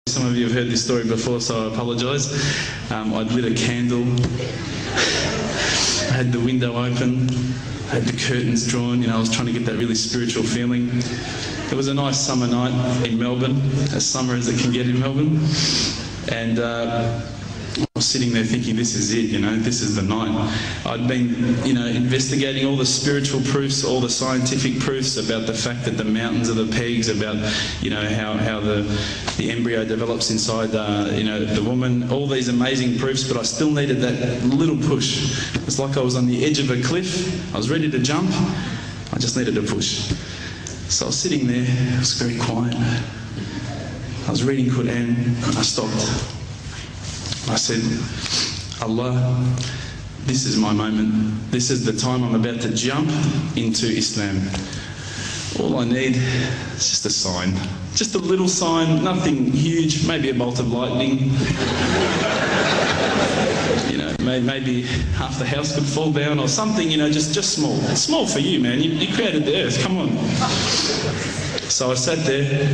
Some of you have heard this story before, so I apologise. I'd lit a candle, I had the window open, I had the curtains drawn, I was trying to get that really spiritual feeling. It was a nice summer night in Melbourne, as summer as it can get in Melbourne, and I was sitting there thinking, this is it, this is the night. I'd been, investigating all the spiritual proofs, all the scientific proofs about the fact that the mountains are the pegs, about, how the embryo develops inside, the woman, all these amazing proofs, but I still needed that little push. It's like I was on the edge of a cliff, I was ready to jump, I just needed a push. So I was sitting there, it was very quiet. I was reading Quran, I stopped. I said, Allah, this is my moment. This is the time I'm about to jump into Islam. All I need is just a sign. Just a little sign, nothing huge, maybe a bolt of lightning. Maybe half the house could fall down or something, just small. It's small for you, man. You created the earth, come on. So I sat there.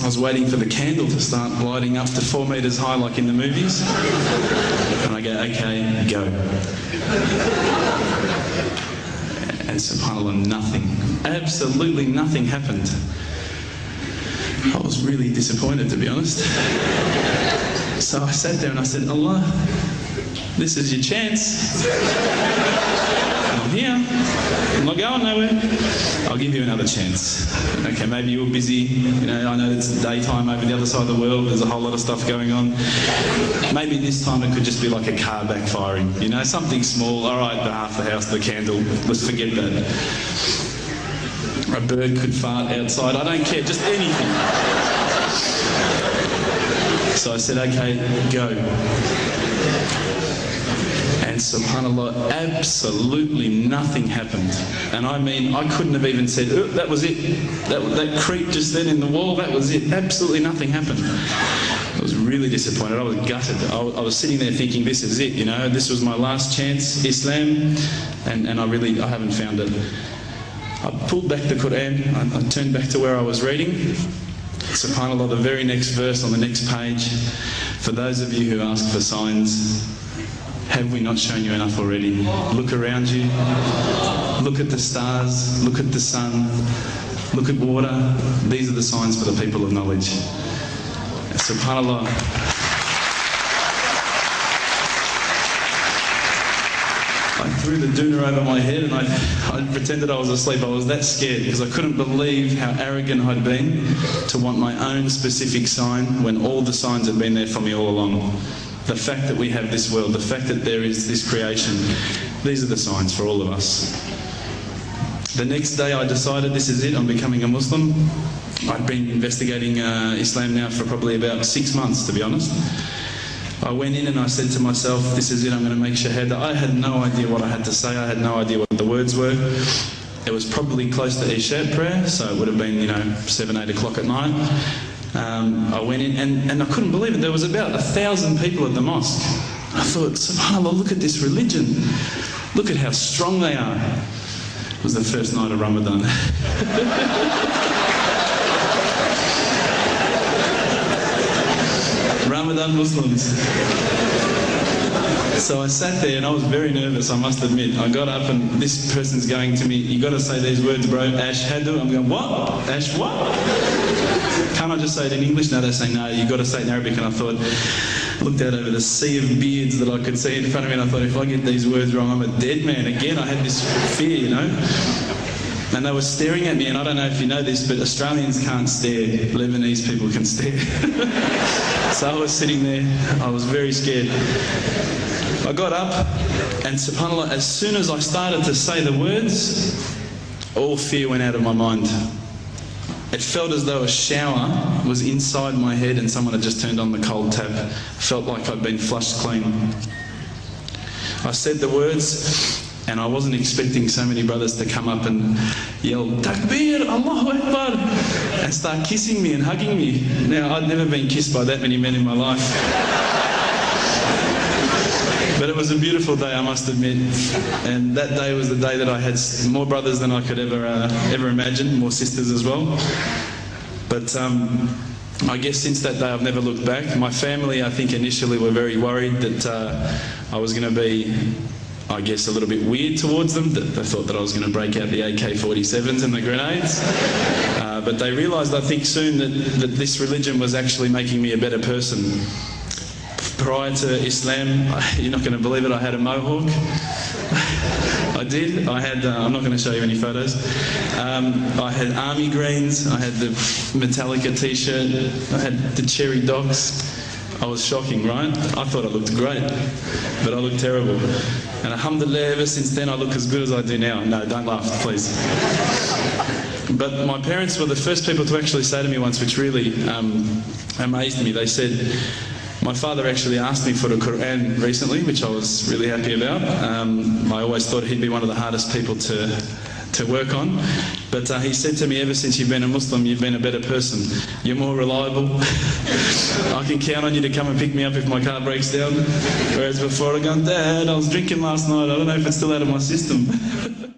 I was waiting for the candle to start lighting up to 4 metres high like in the movies. And I go, okay, go. And subhanAllah, nothing. Absolutely nothing happened. I was really disappointed, to be honest. So I sat there and I said, Allah, this is your chance. I'm here. I'm not going nowhere. I'll give you another chance. Okay, maybe you're busy. I know it's daytime over the other side of the world. There's a whole lot of stuff going on. Maybe this time it could just be like a car backfiring. Something small. All right, half the house, the candle. Let's forget that. A bird could fart outside. I don't care. Just anything. So I said, okay, go. And subhanAllah, absolutely nothing happened. And I mean, I couldn't have even said, oh, that was it. That creak just then in the wall, that was it. Absolutely nothing happened. I was really disappointed. I was gutted. I was sitting there thinking, this is it, this was my last chance, Islam, and I haven't found it. I pulled back the Quran, I turned back to where I was reading. SubhanAllah, the very next verse on the next page, for those of you who ask for signs, have we not shown you enough already? Look around you, look at the stars, look at the sun, look at water. These are the signs for the people of knowledge. SubhanAllah. I threw the doona over my head and I pretended I was asleep. I was that scared because I couldn't believe how arrogant I'd been to want my own specific sign when all the signs had been there for me all along. The fact that we have this world, the fact that there is this creation, these are the signs for all of us. The next day I decided this is it, I'm becoming a Muslim. I'd been investigating Islam now for probably about 6 months, to be honest. I went in and I said to myself, this is it, I'm going to make shahada. I had no idea what I had to say, I had no idea what the words were. It was probably close to Isha prayer, so it would have been, 7, 8 o'clock at night. I went in and I couldn't believe it. There was about 1,000 people at the mosque. I thought, subhanAllah, look at this religion. Look at how strong they are. It was the first night of Ramadan. Ramadan Muslims. So I sat there and I was very nervous, I must admit. I got up and this person's going to me, you got to say these words, bro, Ashhadu. I'm going, what? Ash what? Can't I just say it in English? No, they say, no, you've got to say it in Arabic. And I thought, looked out over the sea of beards that I could see in front of me, and I thought, if I get these words wrong, I'm a dead man. Again, I had this fear, And they were staring at me, and I don't know if you know this, but Australians can't stare. Lebanese people can stare. So I was sitting there, I was very scared. I got up, and subhanAllah, as soon as I started to say the words, all fear went out of my mind. It felt as though a shower was inside my head and someone had just turned on the cold tap. I felt like I'd been flushed clean. I said the words, and I wasn't expecting so many brothers to come up and yell, Takbir, Allahu Akbar, and start kissing me and hugging me. Now, I'd never been kissed by that many men in my life. But it was a beautiful day, I must admit. And that day was the day that I had more brothers than I could ever imagine, more sisters as well. But I guess since that day I've never looked back. My family, I think, initially were very worried that I was going to be, I guess, a little bit weird towards them. That they thought that I was going to break out the AK-47s and the grenades. But they realised, I think, soon that this religion was actually making me a better person. Prior to Islam, you're not going to believe it, I had a mohawk. I did. I had, I'm not going to show you any photos. I had army greens, I had the Metallica t-shirt, I had the cherry dogs. I was shocking, right? I thought I looked great, but I looked terrible. And alhamdulillah, ever since then I look as good as I do now. No, don't laugh, please. But my parents were the first people to actually say to me once, which really amazed me. They said, my father actually asked me for the Quran recently, which I was really happy about. I always thought he'd be one of the hardest people to work on. But he said to me, ever since you've been a Muslim, you've been a better person. You're more reliable. I can count on you to come and pick me up if my car breaks down. Whereas before I'd gone, Dad, I was drinking last night. I don't know if it's still out of my system.